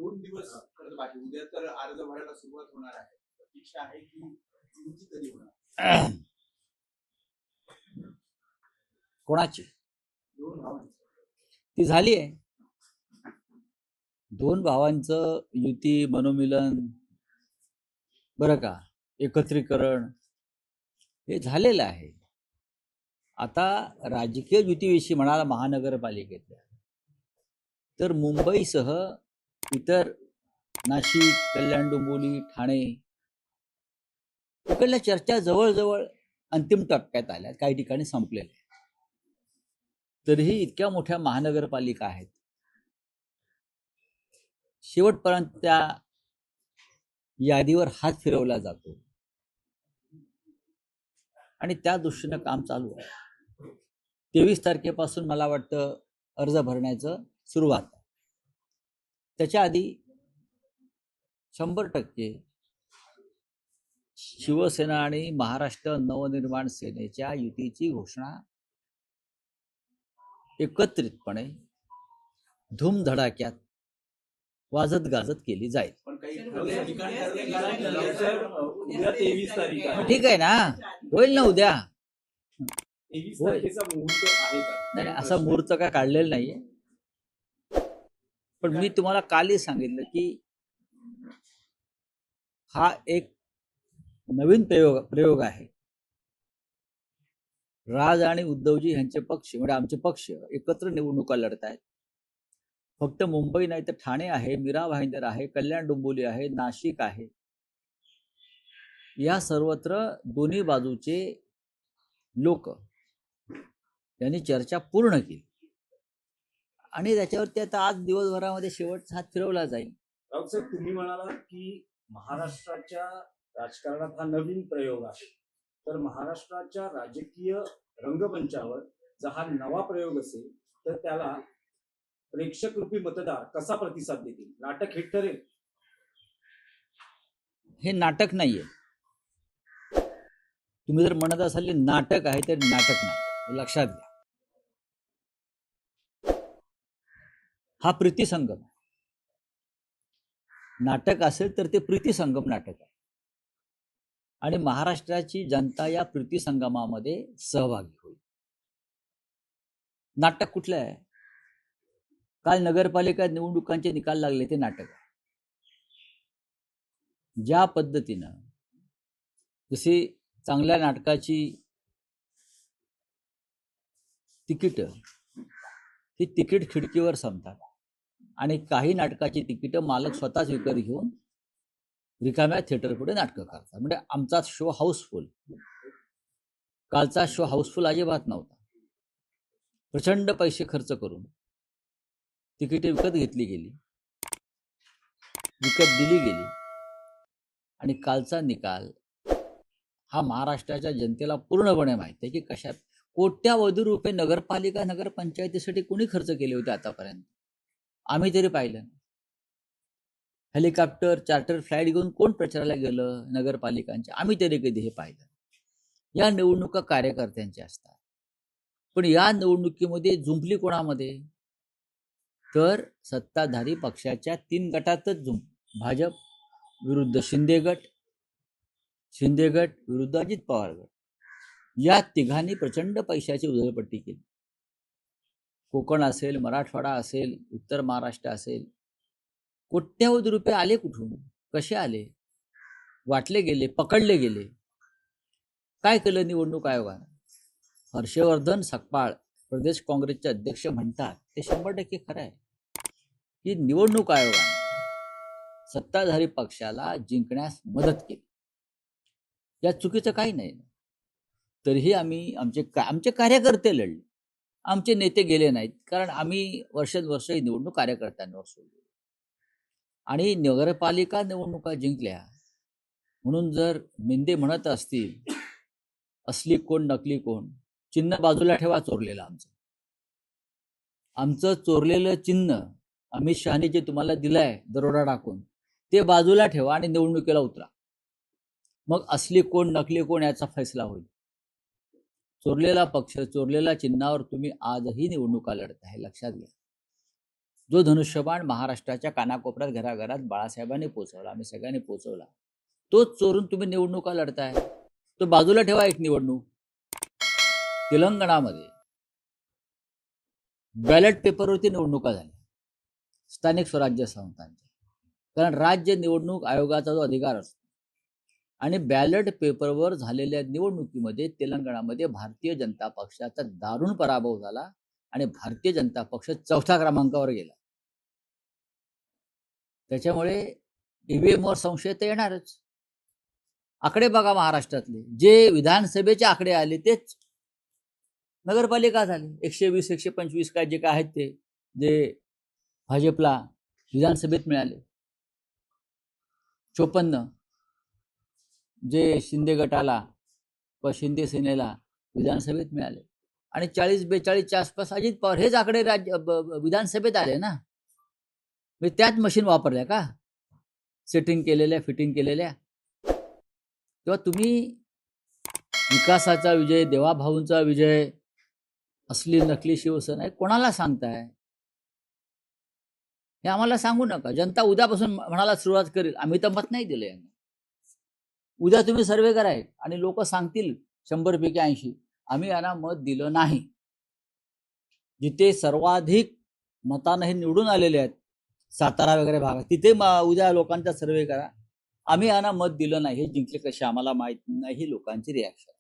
2 दिवस खरं बाकी, उद्या तर अर्ज भरायला सुरुवात होणार आहे. प्रतीक्षा आहे की युती कधी होणार? कोणाची? 2 भावांची ती झाली आहे. 2 भावांचं युती, मनोमिलन, बरं का, एकत्रीकरण हे झालेलं आहे. आता राजकीय युतीविषयी म्हणाला महानगरपालिकेतल्या, तर मुंबईसह इतर नाशिक, कल्याण, डोंबिवली, ठाणे इकडल्या चर्चा जवळजवळ अंतिम टप्प्यात आल्या, काही ठिकाणी संपलेल्या. तरीही इतक्या मोठ्या महानगरपालिका आहेत, शेवटपर्यंत त्या यादीवर हात फिरवला जातो आणि त्या दृष्टीनं काम चालू आहे. 23 तारखेपासून मला वाटतं अर्ज भरण्याचं सुरुवात. त्याच्या आधी 100% शिवसेना आणि महाराष्ट्र नवनिर्माण सेनेच्या युतीची घोषणा एकत्रितपणे धूमधडाक्यात वाजत गाजत केली जाईल. पण काही उद्या 23 तारीख आहे. ठीक आहे ना, होईल ना उद्या. 23 तारखेचा मुहूर्त आहे का? नाही, असा मुहूर्त काय काढलेला नाहीये. पण मी तुम्हाला कालही सांगितलं की हा एक नवीन प्रयोग आहे. राज आणि उद्धवजी यांचे पक्ष म्हणजे आमचे पक्ष एकत्र निवडणुका लढत आहेत. फक्त मुंबई नाही तर ठाणे आहे, मीरा भाईंदर आहे, कल्याण डोंबिवली आहे, नाशिक आहे. या सर्वत्र दोन्ही बाजूचे लोक यांनी चर्चा पूर्ण केली आणि त्याच्यावरती आता आज दिवसभरामध्ये शेवटचा हात फिरवला जाईल. राऊत साहेब, तुम्ही म्हणाला की महाराष्ट्राच्या राजकारणात हा नवीन प्रयोग आहे, तर महाराष्ट्राच्या राजकीय रंगमंचावर जर हा नवा प्रयोग असेल तर त्याला प्रेक्षक रूपी मतदार कसा प्रतिसाद देतील? नाटक हिट ठरेल? हे नाटक नाहीये. तुम्ही जर म्हणत असाल की नाटक आहे तर नाटक नाही, लक्षात घ्या. हा प्रीतिसंगम नाटक असेल तर ते प्रीतिसंगम नाटक आहे आणि महाराष्ट्राची जनता या प्रीतिसंगमामध्ये सहभागी होईल. नाटक कुठलं आहे? काल नगरपालिका निवडणुकांचे निकाल लागले, ते नाटक आहे. ज्या पद्धतीनं जशी चांगल्या नाटकाची तिकीट ही तिकीट खिडकीवर संपतात आणि काही नाटकाची तिकीट मालक स्वतःच विकत घेऊन रिकाम्या थिएटर पुढे नाटकं करतात. म्हणजे आमचा शो हाऊसफुल. कालचा शो हाऊसफुल अजिबात नव्हता. प्रचंड पैसे खर्च करून तिकीटे विकत घेतली गेली, विकत दिली गेली आणि कालचा निकाल हा महाराष्ट्राच्या जनतेला पूर्णपणे माहिती आहे की कशात कोट्यावधी रुपये नगरपालिका नगरपंचायतीसाठी कोणी खर्च केले होते आतापर्यंत. आम्ही तरी पाहिलं. हेलिकॉप्टर चार्टर फ्लाईट घेऊन कोण प्रचाराला गेलं नगरपालिकांच्या, आम्ही तरी कधी हे पाहिलं. या निवडणुका कार्यकर्त्यांच्या असतात, पण या निवडणुकीमध्ये जुंपली कोणामध्ये? तर सत्ताधारी पक्षाच्या 3 गटातच भाजप विरुद्ध शिंदे गट, शिंदे गट विरुद्ध अजित पवार गट, या तिघांनी प्रचंड पैशाची उधळपट्टी केली. कोकण असेल, मराठवाडा असेल, उत्तर महाराष्ट्र असेल, कोट्यावधी रुपये आले कुठून, कसे आले, वाटले गेले, पकडले गेले. काय केलं निवडणूक आयोगानं? हर्षवर्धन सकपाळ प्रदेश काँग्रेसचे अध्यक्ष म्हणतात ते 100% खरं आहे की निवडणूक आयोगाने सत्ताधारी पक्षाला जिंकण्यास मदत केली. या चुकीचं काही नाही. तरीही आम्ही आमचे कार्यकर्ते लढले, आमचे नेते गेले नाहीत, कारण आम्ही वर्षानुवर्ष ही निवडणूक कार्यकर्त्यांवर सोडली आणि नगरपालिका निवडणुका जिंकल्या म्हणून जर मेंदे म्हणत असतील असली कोण नकली कोण, चिन्ह बाजूला ठेवा चोरलेलं. आमचं चोरलेलं चिन्ह अमित शहाने जे तुम्हाला दिलंय दरोडा टाकून, ते बाजूला ठेवा आणि निवडणुकीला उतरा. मग असली कोण नकली कोण याचा फैसला होईल. चोरलेला पक्ष, चोरलेल्या चिन्हावर तुम्ही आजही निवडणुका लढत आहे, लक्षात घ्या. जो धनुष्यबाण महाराष्ट्राच्या कानाकोपऱ्यात घराघरात बाळासाहेबांनी पोचवला, आम्ही सगळ्यांनी पोचवला, तोच चोरून तुम्ही निवडणुका लढताय. तो बाजूला ठेवा. एक निवडणूक तेलंगणामध्ये बॅलेट पेपरवरती निवडणुका झाल्या स्थानिक स्वराज्य संस्थांच्या, कारण राज्य निवडणूक आयोगाचा जो अधिकार असतो आणि बॅलेट पेपरवर झालेल्या निवडणुकीमध्ये तेलंगणामध्ये भारतीय जनता पक्षाचा दारुण पराभव झाला आणि भारतीय जनता पक्ष 4थ्या क्रमांकावर गेला. त्याच्यामुळे ईव्हीएमवर संशय तर येणारच. आकडे बघा महाराष्ट्रातले, जे विधानसभेचे आकडे आले तेच नगरपालिका झाले. 120 125 काय जे काय आहेत ते जे भाजपला विधानसभेत मिळाले, 54 जे शिंदे गटाला व शिंदे सेनेला विधानसभेत मिळाले आणि 40-42च्या आसपास अजित पवार. हेच आकडे विधानसभेत आले ना. म्हणजे त्याच मशीन वापरल्या का सेटिंग केलेल्या, फिटिंग केलेल्या? तेव्हा तुम्ही विकासाचा विजय, देवाभाऊंचा विजय, असली नकली शिवसेना आहे कोणाला सांगताय? हे आम्हाला सांगू नका. जनता उद्यापासून म्हणाला सुरुवात करेल. आम्ही तर मत नाही दिलं यांना. उद्या तुम्ही सर्वे कराय आणि लोक सांगतील 100 पैकी 80 आम्ही यांना मत दिलं नाही. जिथे सर्वाधिक मतानं हे निवडून आलेले आहेत सातारा वगैरे भागात, तिथे उद्या लोकांचा सर्वे करा. आम्ही यांना मत दिलं नाही, हे जिंकले कसे आम्हाला माहित नाही. ही लोकांची रिॲक्शन.